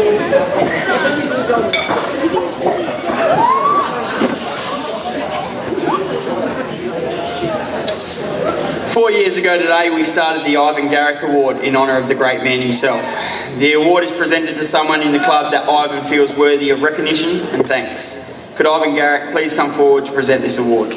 4 years ago today, we started the Ivan Garrick Award in honour of the great man himself. The award is presented to someone in the club that Ivan feels worthy of recognition and thanks. Could Ivan Garrick please come forward to present this award?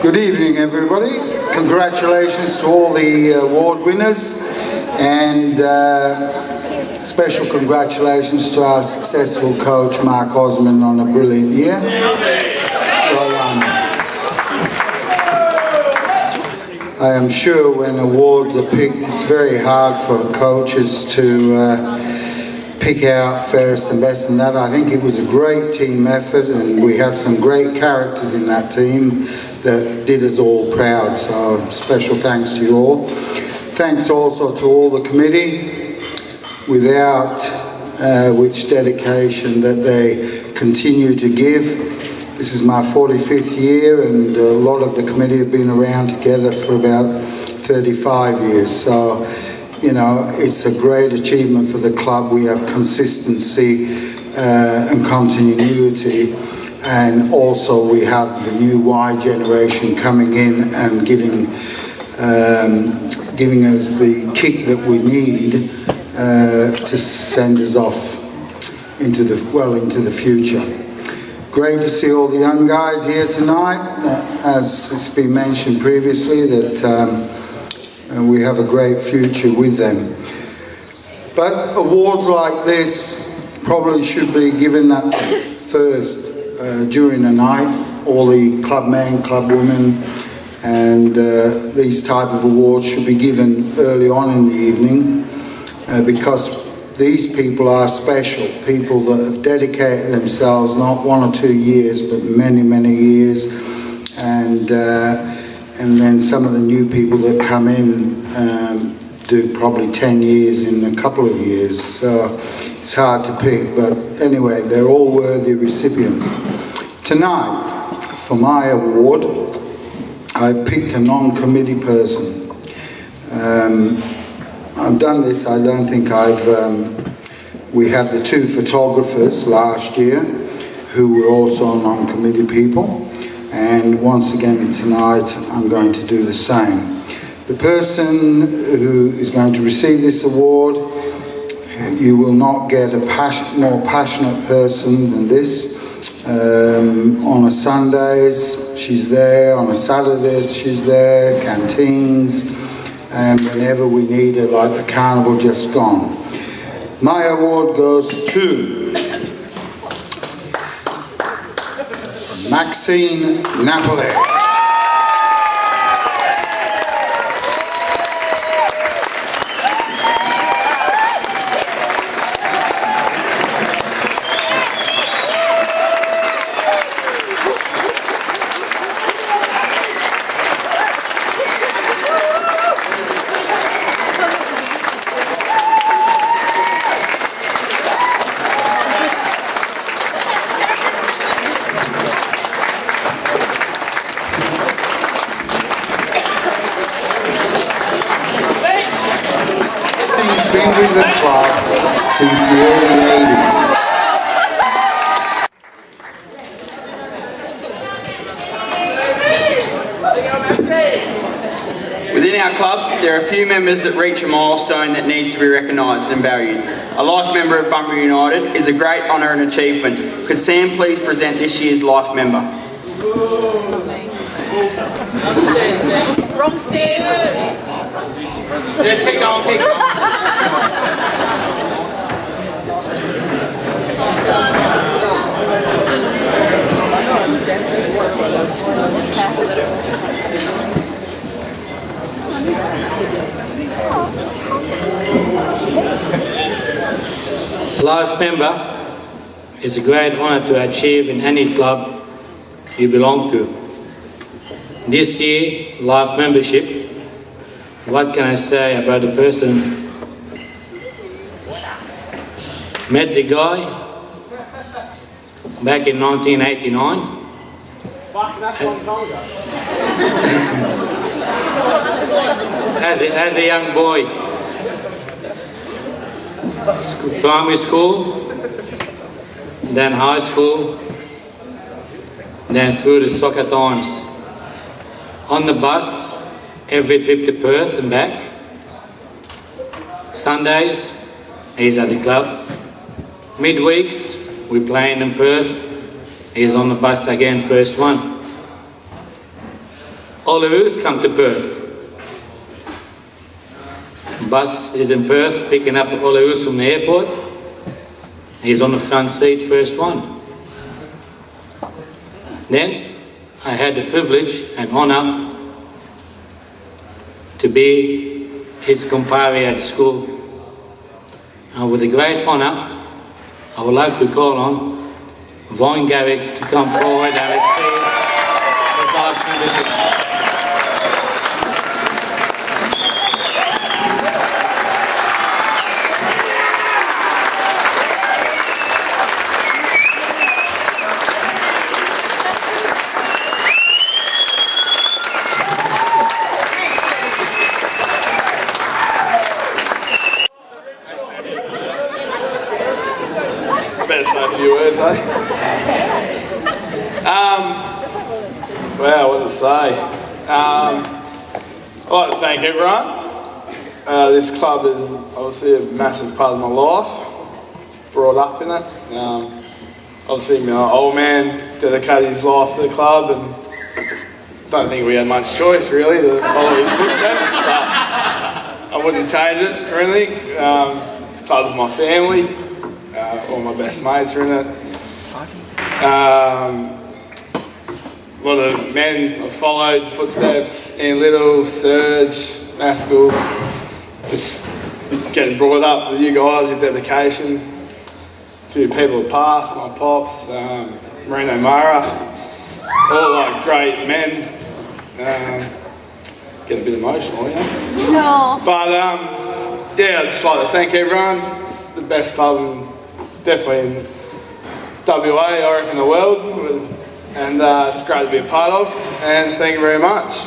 Good evening, everybody. Congratulations to all the award winners, and special congratulations to our successful coach, Mark Osmond, on a brilliant year. Well done. I am sure when awards are picked, it's very hard for coaches to pick out fairest and best and that. I think it was a great team effort, and we had some great characters in that team that did us all proud, so special thanks to you all. Thanks also to all the committee, without which dedication that they continue to give. This is my 45th year, and a lot of the committee have been around together for about 35 years, so you know, it's a great achievement for the club. We have consistency and continuity, and also we have the new Y generation coming in and giving us the kick that we need to send us off into the future. Great to see all the young guys here tonight. As it's been mentioned previously, that we have a great future with them. But awards like this probably should be given at first during the night, all the club men, club women, and these type of awards should be given early on in the evening because these people are special, people that have dedicated themselves not 1 or 2 years but many, many years, and then some of the new people that come in do probably 10 years in a couple of years, so it's hard to pick, but anyway, they're all worthy recipients. Tonight, for my award, I've picked a non-committee person. I've done this, I don't think we had the 2 photographers last year who were also non-committee people. And once again tonight I'm going to do the same. The person who is going to receive this award, you will not get a more passionate person than this. On a Sundays she's there, on a Saturdays she's there, canteens, and whenever we need her, like the carnival just gone. My award goes to Maxine Napoli. With the club since the early 80s. Within our club, there are a few members that reach a milestone that needs to be recognised and valued. A life member of Bunbury United is a great honour and achievement. Could Sam please present this year's life member? Wrong stairs. Just keep going, keep going. Life member is a great honour to achieve in any club you belong to. This year, life membership What can I say about the person? Met the guy back in 1989. As a young boy, primary school, then high school, then through the soccer times. On the bus, every trip to Perth and back. Sundays, he's at the club. Midweeks, we're playing in Perth. He's on the bus again, first one. Olaroos come to Perth. Bus is in Perth, picking up Olaroos from the airport. He's on the front seat, first one. Then, I had the privilege and honour to be his compare at school. And with a great honour, I would like to call on VOIN to come forward and receive his last membership. Better say a few words, eh? Wow, what to say? I'd like to thank everyone. This club is obviously a massive part of my life. Brought up in it. Obviously, my old man dedicated his life to the club, and don't think we had much choice really to follow his footsteps. But I wouldn't change it for anything. This club's my family. All my best mates are in it. A lot of men have followed footsteps, Ian Little, Serge, Maskell, just getting brought up with you guys, your dedication. A few people have passed, my pops, Marino Mara, all like great men. Get a bit emotional, you know? No. But yeah, I'd just like to thank everyone. It's the best club in, definitely in WA, I reckon, the world. And it's great to be a part of. And thank you very much.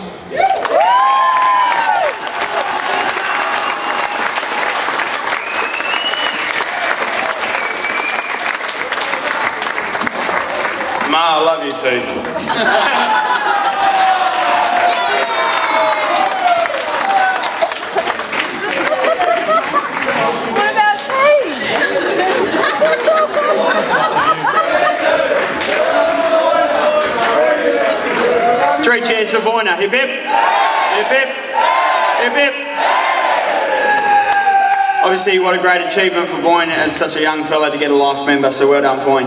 Ma, I love you too. What about me? Three cheers for VOINE. Hip hip. Hip hip. Hip hip. Obviously, what a great achievement for VOINE as such a young fella to get a life member, so well done, VOINE.